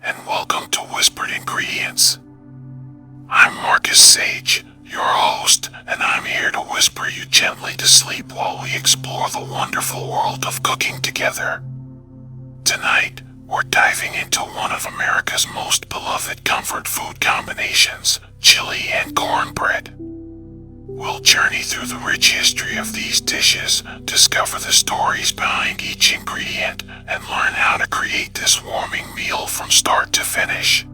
and welcome to Whispered Ingredients. I'm Marcus Sage, your host, and I'm here to whisper you gently to sleep while we explore the wonderful world of cooking together. Tonight, we're diving into one of America's most beloved comfort food combinations, chili and cornbread. We'll journey through the rich history of these dishes, discover the stories behind each ingredient, and learn how to create this warming meal from start to finish.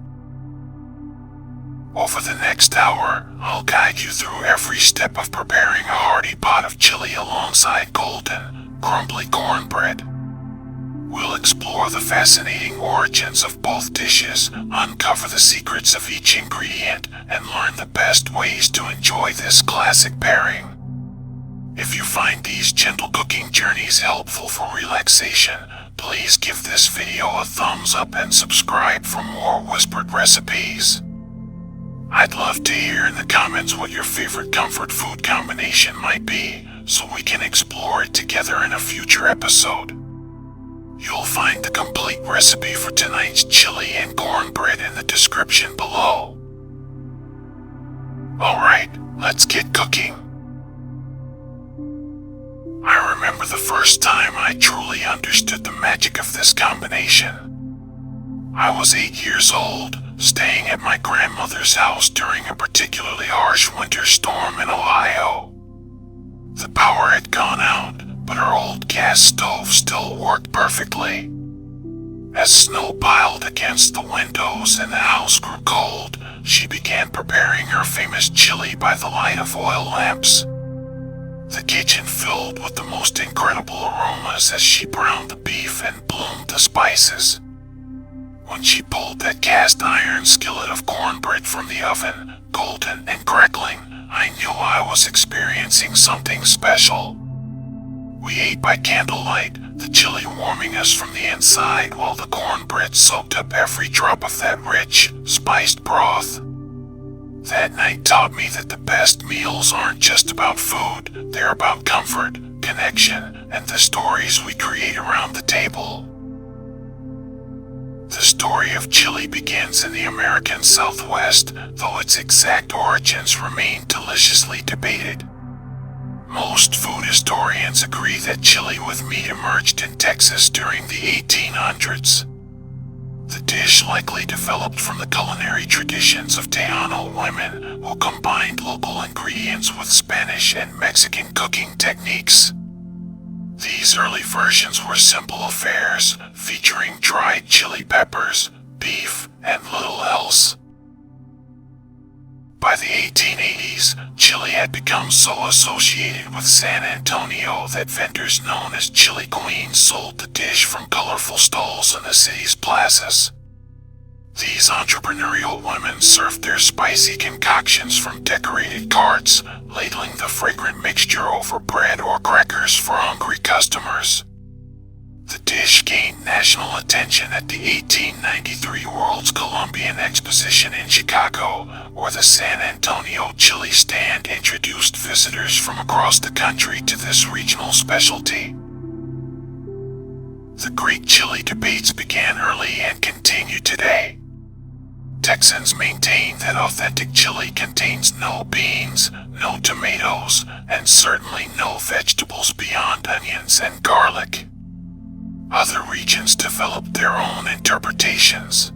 Over the next hour, I'll guide you through every step of preparing a hearty pot of chili alongside golden, crumbly cornbread. We'll explore the fascinating origins of both dishes, uncover the secrets of each ingredient, and learn the best ways to enjoy this classic pairing. If you find these gentle cooking journeys helpful for relaxation, please give this video a thumbs up and subscribe for more whispered recipes. I'd love to hear in the comments what your favorite comfort food combination might be, so we can explore it together in a future episode. You'll find the complete recipe for tonight's chili and cornbread in the description below. Alright, let's get cooking. I remember the first time I truly understood the magic of this combination. I was 8 years old, staying at my grandmother's house during a particularly harsh winter storm in Ohio. The power had gone out, but her old gas stove still worked perfectly. As snow piled against the windows and the house grew cold, she began preparing her famous chili by the light of oil lamps. The kitchen filled with the most incredible aromas as she browned the beef and bloomed the spices. When she pulled that cast iron skillet of cornbread from the oven, golden and crackling, I knew I was experiencing something special. We ate by candlelight, the chili warming us from the inside while the cornbread soaked up every drop of that rich, spiced broth. That night taught me that the best meals aren't just about food, they're about comfort, connection, and the stories we create around the table. The story of chili begins in the American Southwest, though its exact origins remain deliciously debated. Most food historians agree that chili with meat emerged in Texas during the 1800s. The dish likely developed from the culinary traditions of Tejano women who combined local ingredients with Spanish and Mexican cooking techniques. These early versions were simple affairs, featuring dried chili peppers, beef, and little else. By the 1880s, chili had become so associated with San Antonio that vendors known as Chili Queens sold the dish from colorful stalls in the city's plazas. These entrepreneurial women served their spicy concoctions from decorated carts, ladling the fragrant mixture over bread or crackers for hungry customers. The dish gained national attention at the 1893 World's Columbian Exposition in Chicago, where the San Antonio chili stand introduced visitors from across the country to this regional specialty. The Greek chili debates began early and continue today. Texans maintain that authentic chili contains no beans, no tomatoes, and certainly no vegetables beyond onions and garlic. Other regions developed their own interpretations.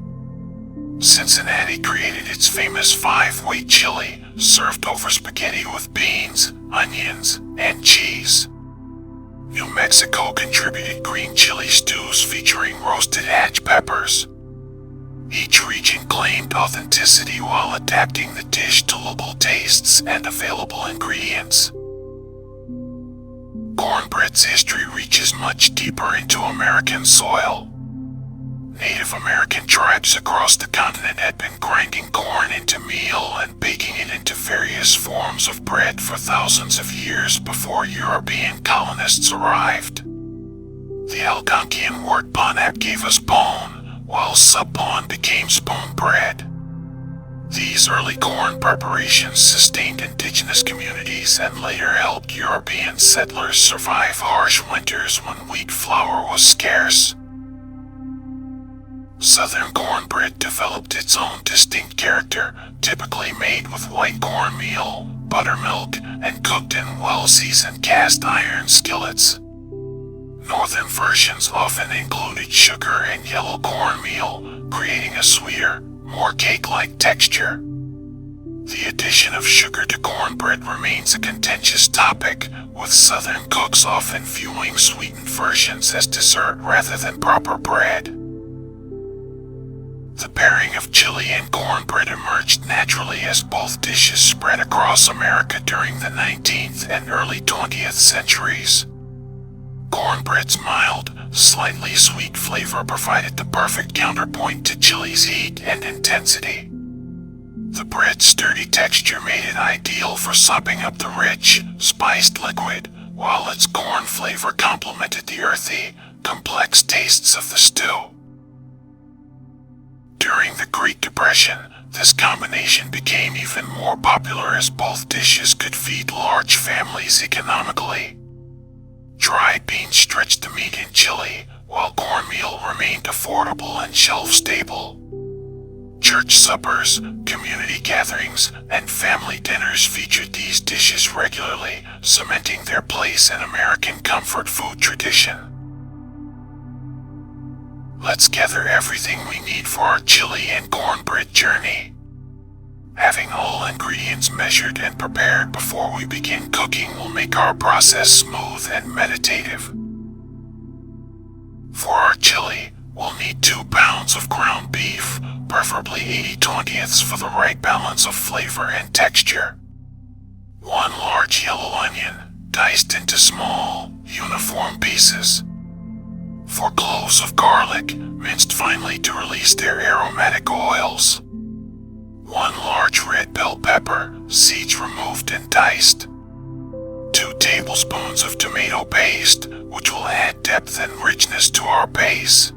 Cincinnati created its famous 5-way chili, served over spaghetti with beans, onions, and cheese. New Mexico contributed green chili stews featuring roasted hatch peppers. Each region claimed authenticity while adapting the dish to local tastes and available ingredients. Cornbread's history reaches much deeper into American soil. Native American tribes across the continent had been grinding corn into meal and baking it into various forms of bread for thousands of years before European colonists arrived. The Algonquian word bonap gave us bone, while sub-bone became spoon bread. These early corn preparations sustained indigenous communities and later helped European settlers survive harsh winters when wheat flour was scarce. Southern cornbread developed its own distinct character, typically made with white cornmeal, buttermilk, and cooked in well-seasoned cast iron skillets. Northern versions often included sugar and yellow cornmeal, creating a sweeter, more cake-like texture. The addition of sugar to cornbread remains a contentious topic, with Southern cooks often viewing sweetened versions as dessert rather than proper bread. The pairing of chili and cornbread emerged naturally as both dishes spread across America during the 19th and early 20th centuries. Cornbread's mild, slightly sweet flavor provided the perfect counterpoint to chili's heat and intensity. The bread's sturdy texture made it ideal for sopping up the rich, spiced liquid, while its corn flavor complemented the earthy, complex tastes of the stew. During the Great Depression, this combination became even more popular as both dishes could feed large families economically. Dried beans stretched the meat in chili, while cornmeal remained affordable and shelf-stable. Church suppers, community gatherings, and family dinners featured these dishes regularly, cementing their place in American comfort food tradition. Let's gather everything we need for our chili and cornbread journey. Having all ingredients measured and prepared before we begin cooking will make our process smooth and meditative. For our chili, we'll need 2 pounds of ground beef, preferably 80/20ths for the right balance of flavor and texture. 1 large yellow onion, diced into small, uniform pieces. 4 cloves of garlic, minced finely to release their aromatic oils. 1 large red bell pepper, seeds removed and diced. 2 tablespoons of tomato paste, which will add depth and richness to our base.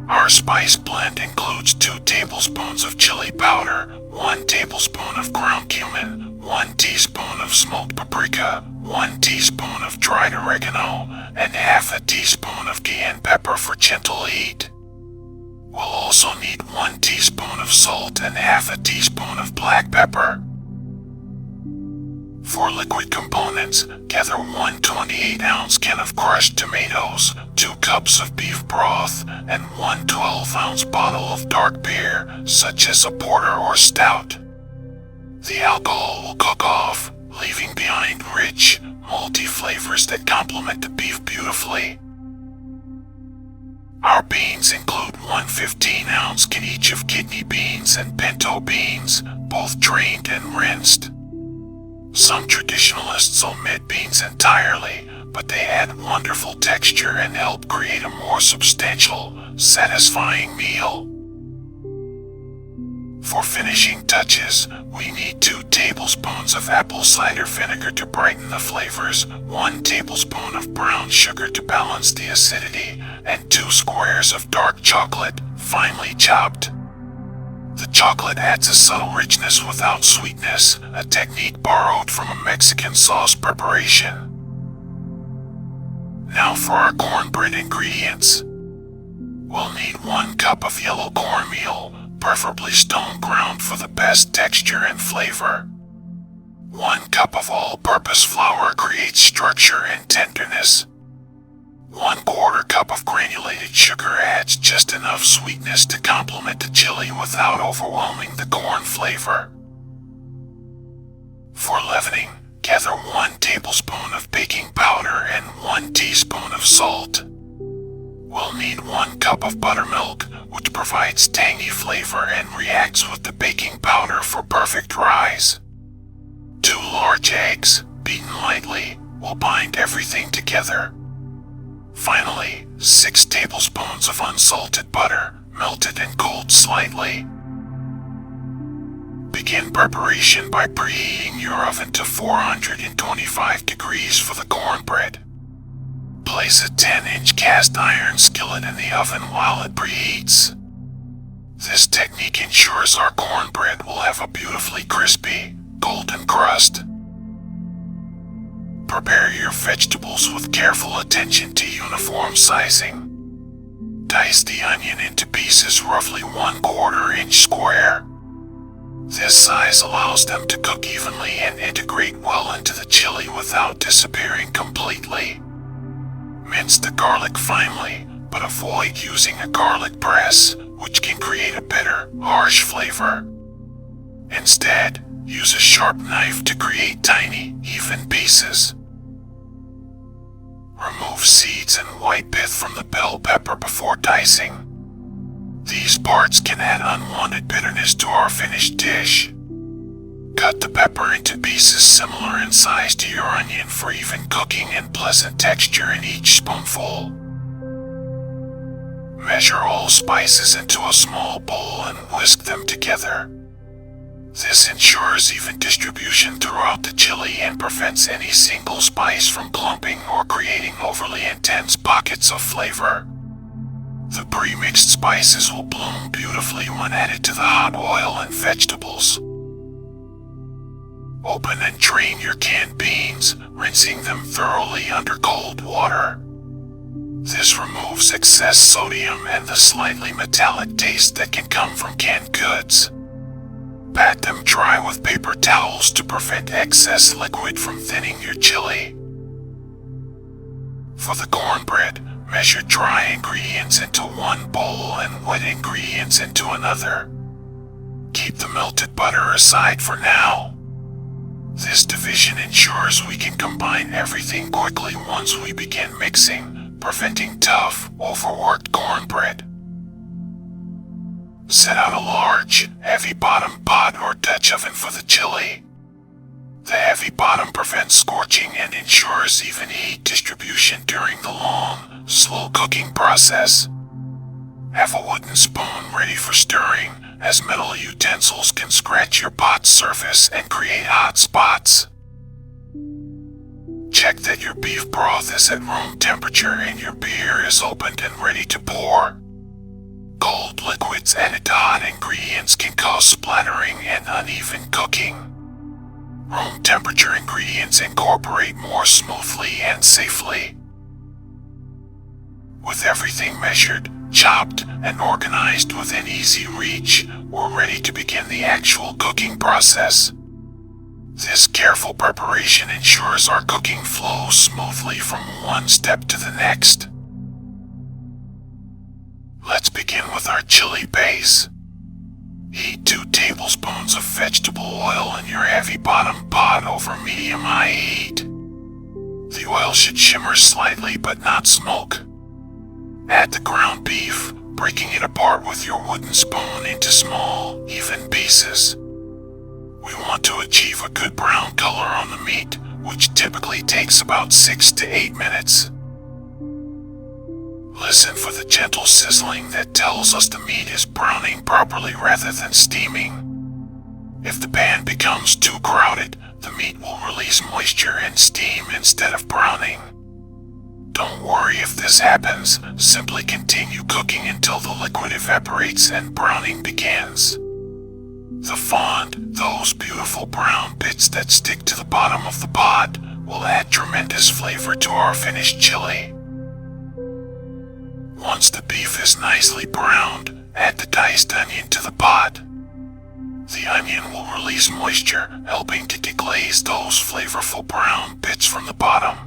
Our spice blend includes 2 tablespoons of chili powder, 1 tablespoon of ground cumin, 1 teaspoon of smoked paprika, 1 teaspoon of dried oregano, and half a teaspoon of cayenne pepper for gentle heat. We'll also need 1 teaspoon of salt and half a teaspoon of black pepper. For liquid components, gather 1 28-ounce can of crushed tomatoes, 2 cups of beef broth, and 1 12-ounce bottle of dark beer, such as a porter or stout. The alcohol will cook off, leaving behind rich, malty flavors that complement the beef beautifully. Our beans include 1 15-ounce can each of kidney beans and pinto beans, both drained and rinsed. Some traditionalists omit beans entirely, but they add wonderful texture and help create a more substantial, satisfying meal. For finishing touches, we need 2 tablespoons of apple cider vinegar to brighten the flavors, 1 tablespoon of brown sugar to balance the acidity, and 2 squares of dark chocolate, finely chopped. The chocolate adds a subtle richness without sweetness, a technique borrowed from a Mexican sauce preparation. Now for our cornbread ingredients. We'll need 1 cup of yellow cornmeal, preferably stone ground for the best texture and flavor. 1 cup of all-purpose flour creates structure and tenderness. 1/4 cup of granulated sugar adds just enough sweetness to complement the chili without overwhelming the corn flavor. For leavening, gather 1 tablespoon of baking powder and 1 teaspoon of salt. We'll need 1 cup of buttermilk, which provides tangy flavor and reacts with the baking powder for perfect rise. 2 large eggs, beaten lightly, will bind everything together. Finally, 6 tablespoons of unsalted butter, melted and cooled slightly. Begin preparation by preheating your oven to 425 degrees for the cornbread. Place a 10-inch cast iron skillet in the oven while it preheats. This technique ensures our cornbread will have a beautifully crispy, golden crust. Prepare your vegetables with careful attention to uniform sizing. dice the onion into pieces roughly 1/4 inch square. This size allows them to cook evenly and integrate well into the chili without disappearing completely. Mince the garlic finely, but avoid using a garlic press, which can create a bitter, harsh flavor. Instead, use a sharp knife to create tiny, even pieces. Remove seeds and white pith from the bell pepper before dicing. These parts can add unwanted bitterness to our finished dish. Cut the pepper into pieces similar in size to your onion for even cooking and pleasant texture in each spoonful. Measure all spices into a small bowl and whisk them together. This ensures even distribution throughout the chili and prevents any single spice from clumping or creating overly intense pockets of flavor. The pre-mixed spices will bloom beautifully when added to the hot oil and vegetables. Open and drain your canned beans, rinsing them thoroughly under cold water. This removes excess sodium and the slightly metallic taste that can come from canned goods. Pat them dry with paper towels to prevent excess liquid from thinning your chili. For the cornbread, measure dry ingredients into one bowl and wet ingredients into another. Keep the melted butter aside for now. This division ensures we can combine everything quickly once we begin mixing, preventing tough, overworked cornbread. Set out a large, heavy-bottom pot or Dutch oven for the chili. The heavy bottom prevents scorching and ensures even heat distribution during the long, slow cooking process. Have a wooden spoon ready for stirring, as metal utensils can scratch your pot's surface and create hot spots. Check that your beef broth is at room temperature and your beer is opened and ready to pour. Cold liquids added to hot ingredients can cause splattering and uneven cooking. Room temperature ingredients incorporate more smoothly and safely. With everything measured, chopped, and organized within easy reach, we're ready to begin the actual cooking process. This careful preparation ensures our cooking flows smoothly from one step to the next. Let's begin with our chili base. Heat 2 tablespoons of vegetable oil in your heavy bottom pot over medium-high heat. The oil should shimmer slightly but not smoke. Add the ground beef, breaking it apart with your wooden spoon into small, even pieces. We want to achieve a good brown color on the meat, which typically takes about 6 to 8 minutes. Listen for the gentle sizzling that tells us the meat is browning properly rather than steaming. If the pan becomes too crowded, the meat will release moisture and steam instead of browning. Don't worry if this happens, simply continue cooking until the liquid evaporates and browning begins. The fond, those beautiful brown bits that stick to the bottom of the pot, will add tremendous flavor to our finished chili. Once the beef is nicely browned, add the diced onion to the pot. The onion will release moisture, helping to deglaze those flavorful brown bits from the bottom.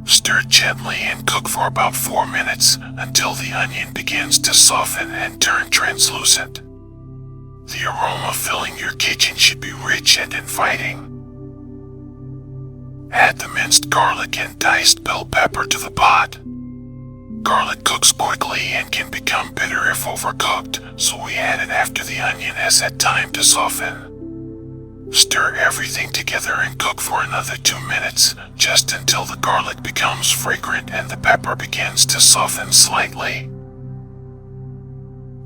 Stir gently and cook for about 4 minutes until the onion begins to soften and turn translucent. The aroma filling your kitchen should be rich and inviting. Add the minced garlic and diced bell pepper to the pot. Garlic cooks quickly and can become bitter if overcooked, so we add it after the onion has had time to soften. Stir everything together and cook for another 2 minutes, just until the garlic becomes fragrant and the pepper begins to soften slightly.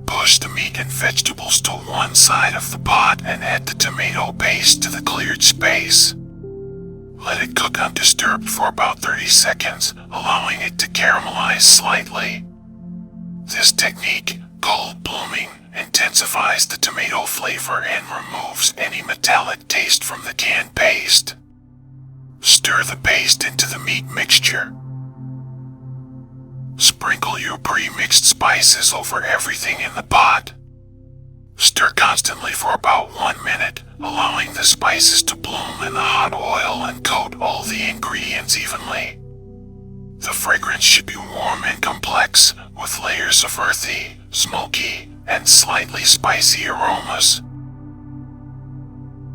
Push the meat and vegetables to one side of the pot and add the tomato paste to the cleared space. Let it cook undisturbed for about 30 seconds, allowing it to caramelize slightly. This technique, called blooming, intensifies the tomato flavor and removes any metallic taste from the canned paste. Stir the paste into the meat mixture. Sprinkle your pre-mixed spices over everything in the pot. Stir constantly for about 1 minute, allowing the spices to bloom in the hot oil and coat all the ingredients evenly. The fragrance should be warm and complex, with layers of earthy, smoky, and slightly spicy aromas.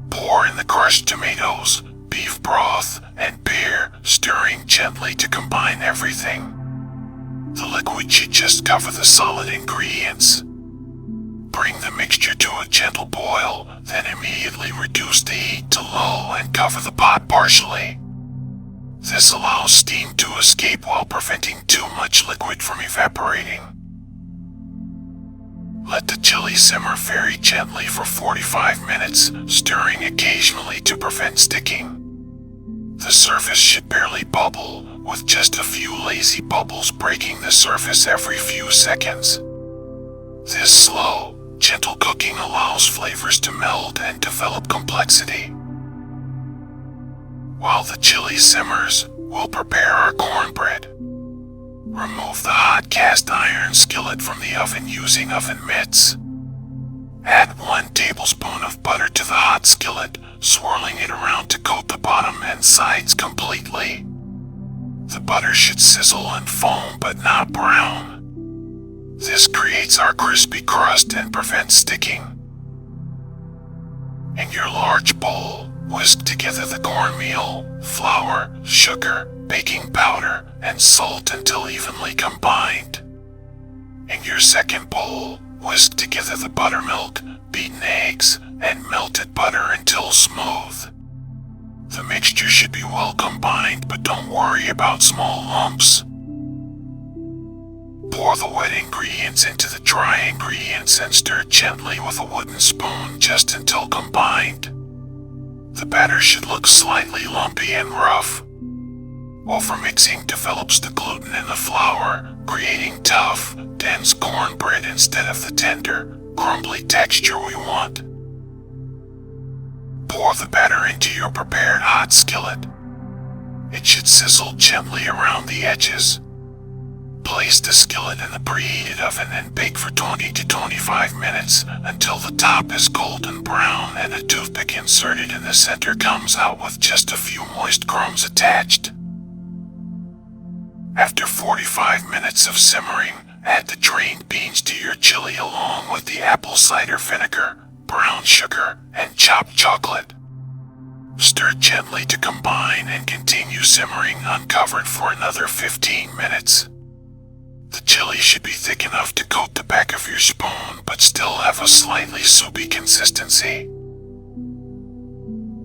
Pour in the crushed tomatoes, beef broth, and beer, stirring gently to combine everything. The liquid should just cover the solid ingredients. Bring the mixture to a gentle boil, then immediately reduce the heat to low and cover the pot partially. This allows steam to escape while preventing too much liquid from evaporating. Let the chili simmer very gently for 45 minutes, stirring occasionally to prevent sticking. The surface should barely bubble, with just a few lazy bubbles breaking the surface every few seconds. This slow, gentle cooking allows flavors to meld and develop complexity. While the chili simmers, we'll prepare our cornbread. Remove the hot cast iron skillet from the oven using oven mitts. Add 1 tablespoon of butter to the hot skillet, swirling it around to coat the bottom and sides completely. The butter should sizzle and foam but not brown. This creates our crispy crust and prevents sticking. In your large bowl, whisk together the cornmeal, flour, sugar, baking powder, and salt until evenly combined. In your second bowl, whisk together the buttermilk, beaten eggs, and melted butter until smooth. The mixture should be well combined, but don't worry about small lumps. Pour the wet ingredients into the dry ingredients and stir gently with a wooden spoon just until combined. The batter should look slightly lumpy and rough. Overmixing develops the gluten in the flour, creating tough, dense cornbread instead of the tender, crumbly texture we want. Pour the batter into your prepared hot skillet. It should sizzle gently around the edges. Place the skillet in the preheated oven and bake for 20 to 25 minutes until the top is golden brown and a toothpick inserted in the center comes out with just a few moist crumbs attached. After 45 minutes of simmering, add the drained beans to your chili along with the apple cider vinegar, brown sugar, and chopped chocolate. Stir gently to combine and continue simmering uncovered for another 15 minutes. The chili should be thick enough to coat the back of your spoon but still have a slightly soupy consistency.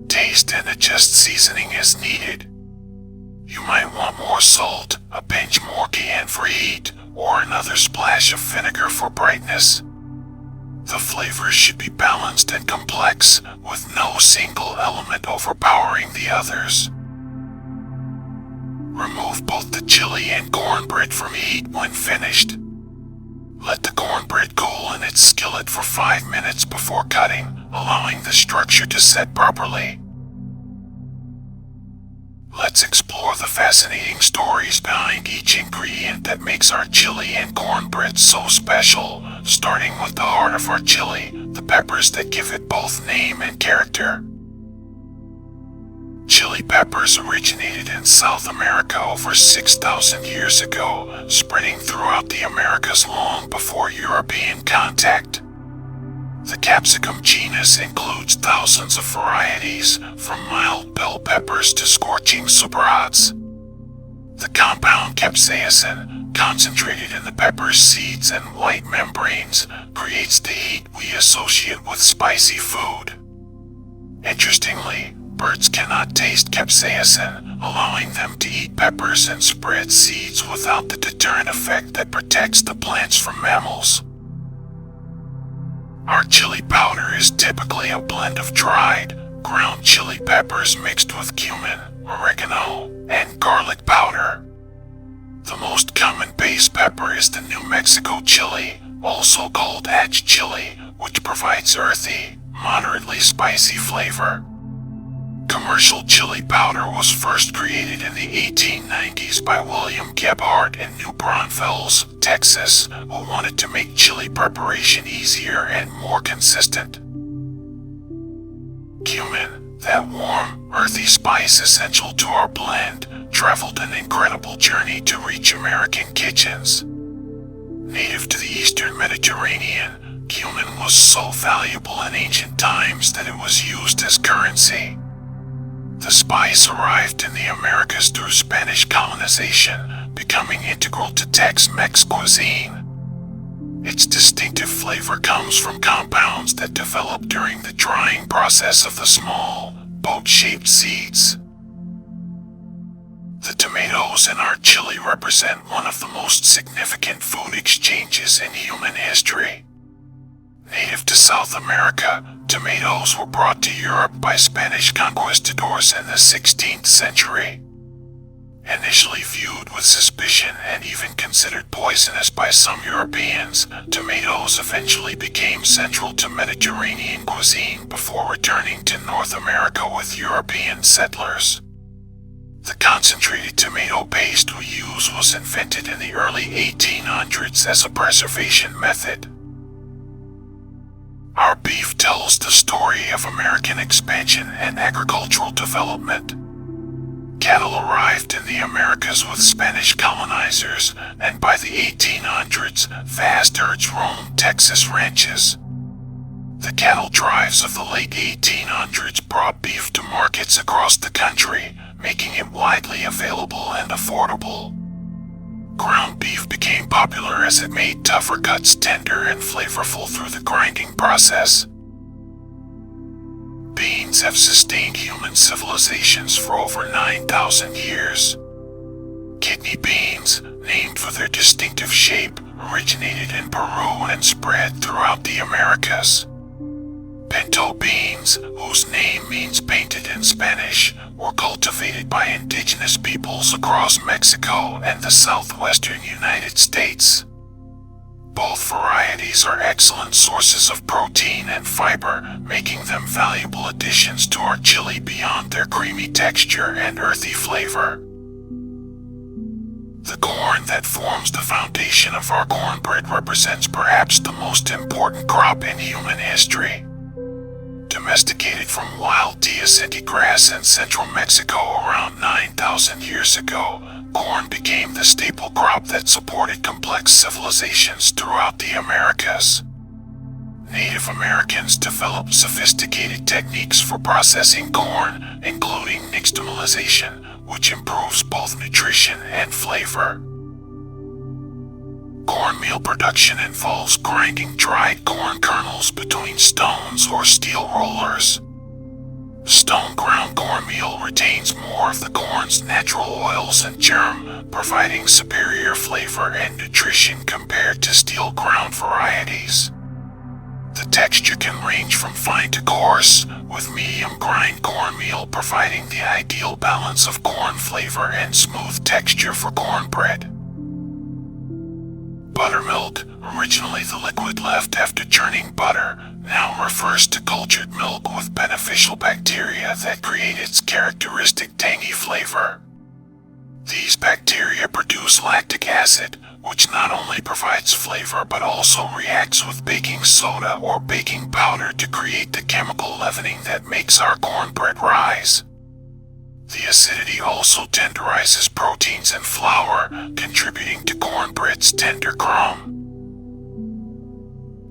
Taste and adjust seasoning as needed. You might want more salt, a pinch more cayenne for heat, or another splash of vinegar for brightness. The flavors should be balanced and complex, with no single element overpowering the others. Remove both the chili and cornbread from heat when finished. Let the cornbread cool in its skillet for 5 minutes before cutting, allowing the structure to set properly. Let's explore the fascinating stories behind each ingredient that makes our chili and cornbread so special, starting with the heart of our chili, the peppers that give it both name and character. Chili peppers originated in South America over 6,000 years ago, spreading throughout the Americas long before European contact. The capsicum genus includes thousands of varieties, from mild bell peppers to scorching superhots. The compound capsaicin, concentrated in the pepper's seeds and white membranes, creates the heat we associate with spicy food. Interestingly, birds cannot taste capsaicin, allowing them to eat peppers and spread seeds without the deterrent effect that protects the plants from mammals. Our chili powder is typically a blend of dried, ground chili peppers mixed with cumin, oregano, and garlic powder. The most common base pepper is the New Mexico chili, also called hatch chili, which provides earthy, moderately spicy flavor. Commercial chili powder was first created in the 1890s by William Gebhardt in New Braunfels, Texas, who wanted to make chili preparation easier and more consistent. Cumin, that warm, earthy spice essential to our blend, traveled an incredible journey to reach American kitchens. Native to the Eastern Mediterranean, cumin was so valuable in ancient times that it was used as currency. The spice arrived in the Americas through Spanish colonization, becoming integral to Tex-Mex cuisine. Its distinctive flavor comes from compounds that develop during the drying process of the small, boat-shaped seeds. The tomatoes in our chili represent one of the most significant food exchanges in human history. Native to South America, tomatoes were brought to Europe by Spanish conquistadors in the 16th century. Initially viewed with suspicion and even considered poisonous by some Europeans, tomatoes eventually became central to Mediterranean cuisine before returning to North America with European settlers. The concentrated tomato paste we use was invented in the early 1800s as a preservation method. Our beef tells the story of American expansion and agricultural development. Cattle arrived in the Americas with Spanish colonizers, and by the 1800s, vast herds roamed Texas ranches. The cattle drives of the late 1800s brought beef to markets across the country, making it widely available and affordable. Ground beef became popular as it made tougher cuts tender and flavorful through the grinding process. Beans have sustained human civilizations for over 9,000 years. Kidney beans, named for their distinctive shape, originated in Peru and spread throughout the Americas. Pinto beans, whose name means painted in Spanish, were cultivated by indigenous peoples across Mexico and the southwestern United States. Both varieties are excellent sources of protein and fiber, making them valuable additions to our chili beyond their creamy texture and earthy flavor. The corn that forms the foundation of our cornbread represents perhaps the most important crop in human history. Domesticated from wild teosinte grass in central Mexico around 9,000 years ago, corn became the staple crop that supported complex civilizations throughout the Americas. Native Americans developed sophisticated techniques for processing corn, including nixtamalization, which improves both nutrition and flavor. Cornmeal production involves grinding dried corn kernels between stones or steel rollers. Stone ground cornmeal retains more of the corn's natural oils and germ, providing superior flavor and nutrition compared to steel ground varieties. The texture can range from fine to coarse, with medium grind cornmeal providing the ideal balance of corn flavor and smooth texture for cornbread. Buttermilk, originally the liquid left after churning butter, now refers to cultured milk with beneficial bacteria that create its characteristic tangy flavor. These bacteria produce lactic acid, which not only provides flavor but also reacts with baking soda or baking powder to create the chemical leavening that makes our cornbread rise. The acidity also tenderizes proteins in flour, contributing to cornbread's tender crumb.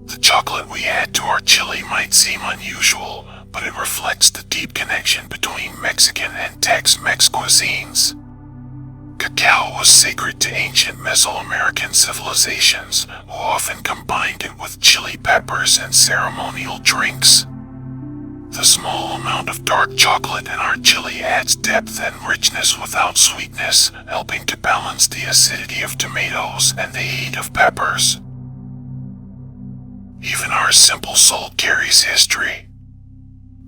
The chocolate we add to our chili might seem unusual, but it reflects the deep connection between Mexican and Tex-Mex cuisines. Cacao was sacred to ancient Mesoamerican civilizations, who often combined it with chili peppers and ceremonial drinks. The small amount of dark chocolate in our chili adds depth and richness without sweetness, helping to balance the acidity of tomatoes and the heat of peppers. Even our simple salt carries history.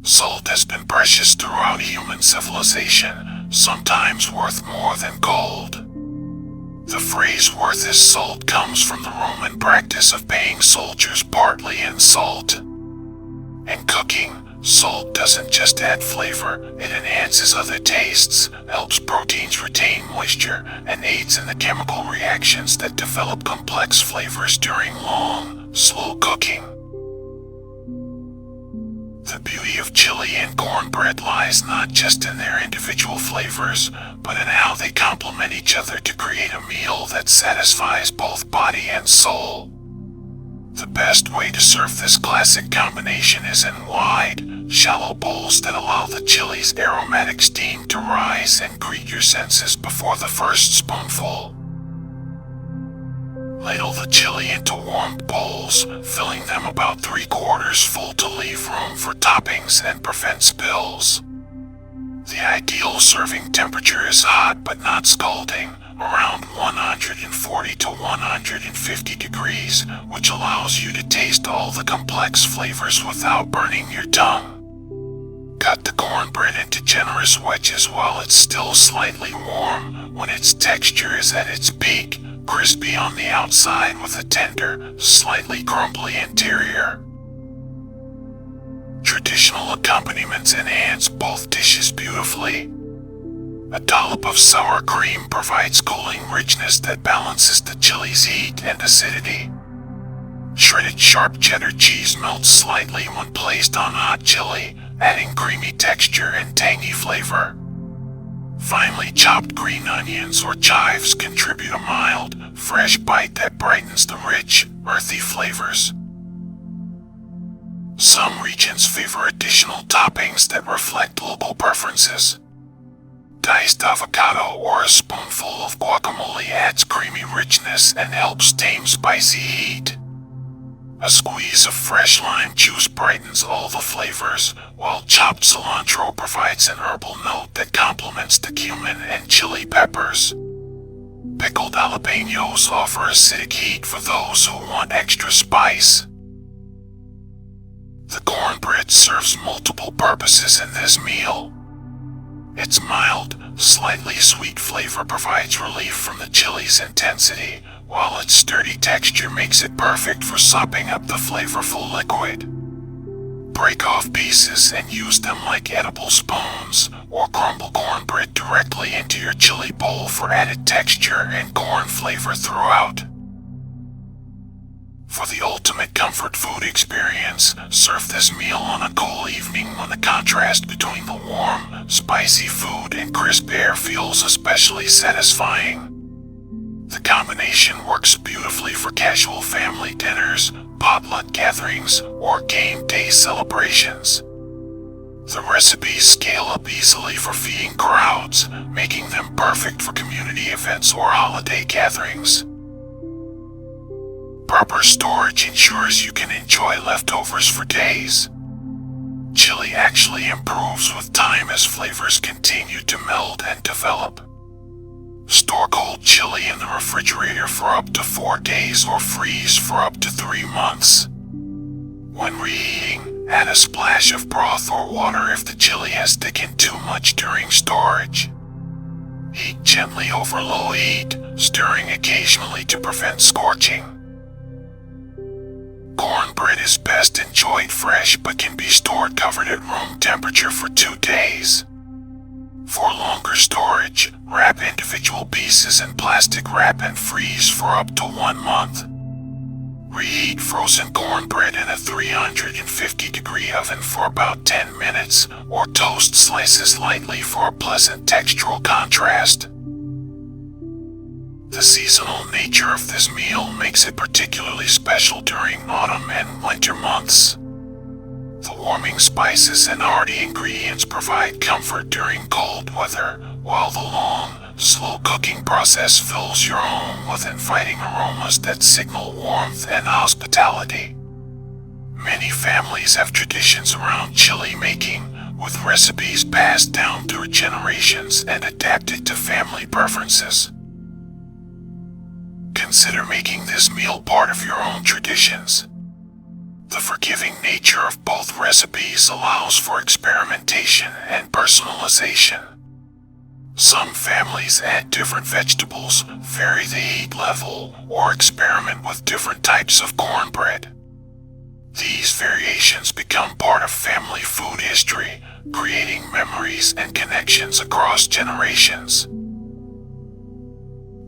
Salt has been precious throughout human civilization, sometimes worth more than gold. The phrase "worth his salt" comes from the Roman practice of paying soldiers partly in salt. In cooking, Salt doesn't just add flavor, it enhances other tastes, helps proteins retain moisture, and aids in the chemical reactions that develop complex flavors during long, slow cooking. The beauty of chili and cornbread lies not just in their individual flavors, but in how they complement each other to create a meal that satisfies both body and soul. The best way to serve this classic combination is in wide, shallow bowls that allow the chili's aromatic steam to rise and greet your senses before the first spoonful. Ladle the chili into warm bowls, filling them about 3/4 full to leave room for toppings and prevent spills. The ideal serving temperature is hot but not scalding, around 140 to 150 degrees, which allows you to taste all the complex flavors without burning your tongue. Cut the cornbread into generous wedges while it's still slightly warm, when its texture is at its peak, crispy on the outside with a tender, slightly crumbly interior. Traditional accompaniments enhance both dishes beautifully. A dollop of sour cream provides cooling richness that balances the chili's heat and acidity. Shredded sharp cheddar cheese melts slightly when placed on hot chili, adding creamy texture and tangy flavor. Finely chopped green onions or chives contribute a mild, fresh bite that brightens the rich, earthy flavors. Some regions favor additional toppings that reflect local preferences. Diced avocado or a spoonful of guacamole adds creamy richness and helps tame spicy heat. A squeeze of fresh lime juice brightens all the flavors, while chopped cilantro provides an herbal note that complements the cumin and chili peppers. Pickled jalapenos offer acidic heat for those who want extra spice. The cornbread serves multiple purposes in this meal. Its mild, slightly sweet flavor provides relief from the chili's intensity, while its sturdy texture makes it perfect for sopping up the flavorful liquid. Break off pieces and use them like edible spoons, or crumble cornbread directly into your chili bowl for added texture and corn flavor throughout. For the ultimate comfort food experience, serve this meal on a cool evening when the contrast between the warm, spicy food and crisp air feels especially satisfying. The combination works beautifully for casual family dinners, potluck gatherings, or game day celebrations. The recipes scale up easily for feeding crowds, making them perfect for community events or holiday gatherings. Proper storage ensures you can enjoy leftovers for days. Chili actually improves with time as flavors continue to meld and develop. Store cold chili in the refrigerator for up to 4 days or freeze for up to 3 months. When reheating, add a splash of broth or water if the chili has thickened too much during storage. Heat gently over low heat, stirring occasionally to prevent scorching. Cornbread is best enjoyed fresh but can be stored covered at room temperature for 2 days. For longer storage, wrap individual pieces in plastic wrap and freeze for up to 1 month. Reheat frozen cornbread in a 350-degree oven for about 10 minutes, or toast slices lightly for a pleasant textural contrast. The seasonal nature of this meal makes it particularly special during autumn and winter months. The warming spices and hearty ingredients provide comfort during cold weather, while the long, slow cooking process fills your home with inviting aromas that signal warmth and hospitality. Many families have traditions around chili making, with recipes passed down through generations and adapted to family preferences. Consider making this meal part of your own traditions. The forgiving nature of both recipes allows for experimentation and personalization. Some families add different vegetables, vary the heat level, or experiment with different types of cornbread. These variations become part of family food history, creating memories and connections across generations.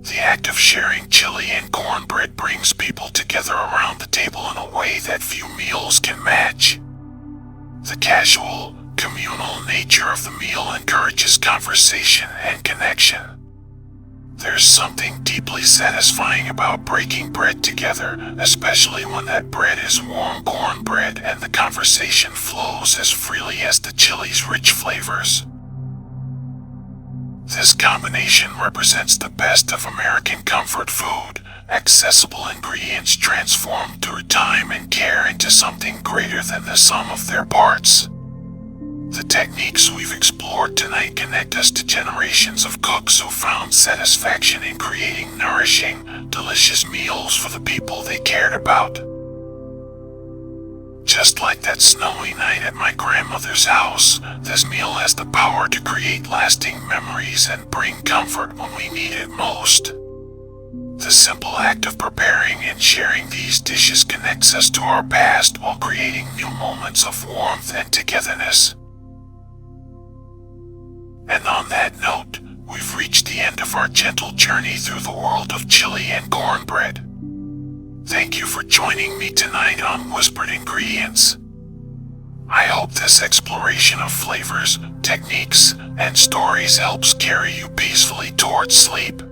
The act of sharing chili and cornbread brings people together around the table in a way that few meals can match. The casual, communal nature of the meal encourages conversation and connection. There's something deeply satisfying about breaking bread together, especially when that bread is warm cornbread and the conversation flows as freely as the chili's rich flavors. This combination represents the best of American comfort food, accessible ingredients transformed through time and care into something greater than the sum of their parts. The techniques we've explored tonight connect us to generations of cooks who found satisfaction in creating nourishing, delicious meals for the people they cared about. Just like that snowy night at my grandmother's house, this meal has the power to create lasting memories and bring comfort when we need it most. The simple act of preparing and sharing these dishes connects us to our past while creating new moments of warmth and togetherness. And on that note, we've reached the end of our gentle journey through the world of chili and cornbread. Thank you for joining me tonight on Whispered Ingredients. I hope this exploration of flavors, techniques, and stories helps carry you peacefully towards sleep.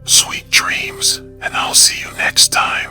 Sweet dreams, and I'll see you next time.